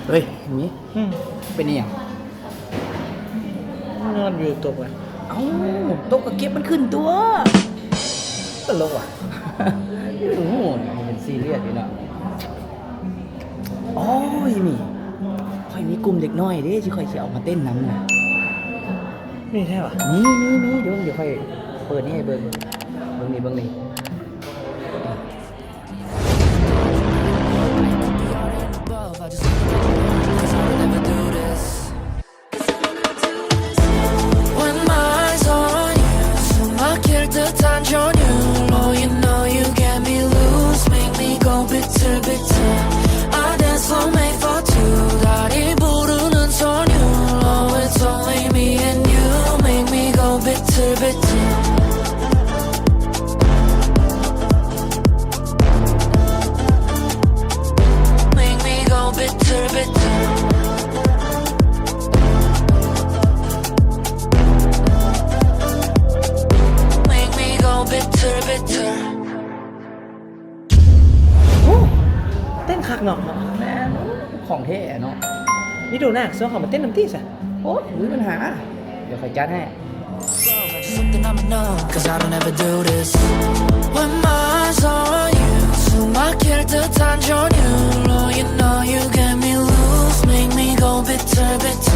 เฮ้ยมี อืม เป็นอหย่าง นอนอยู่ตกอ่ะ เอ้าตกกระเก็บมันขึ้นตัว ตลกอ่ะ โอ้โหมันเป็นซีเรียสอยู่เนาะโอ้ยมีค่อยมีกลุ่มเด็กน้อยเด้ที่ค่อยสิเอามาเต้นนำน่ะ นี่ใช่ป่ะ มีเดี๋ยวค่อยเปิดนี่ให้เบิ่งนี่โอ้เต้นคักเนาะ แม่นของแท้เนาะ นี่ดูหน้าส่วนเขามาเต้นน้ำตี้ซะ โอ้ยมีปัญหาเดี๋ยวค่อยจัดให้ Something I'ma know, cause I don't ever do this. When my eyes on you, 숨막힐 듯한 전율로, you know you get me loose, make me go bitter, bitter.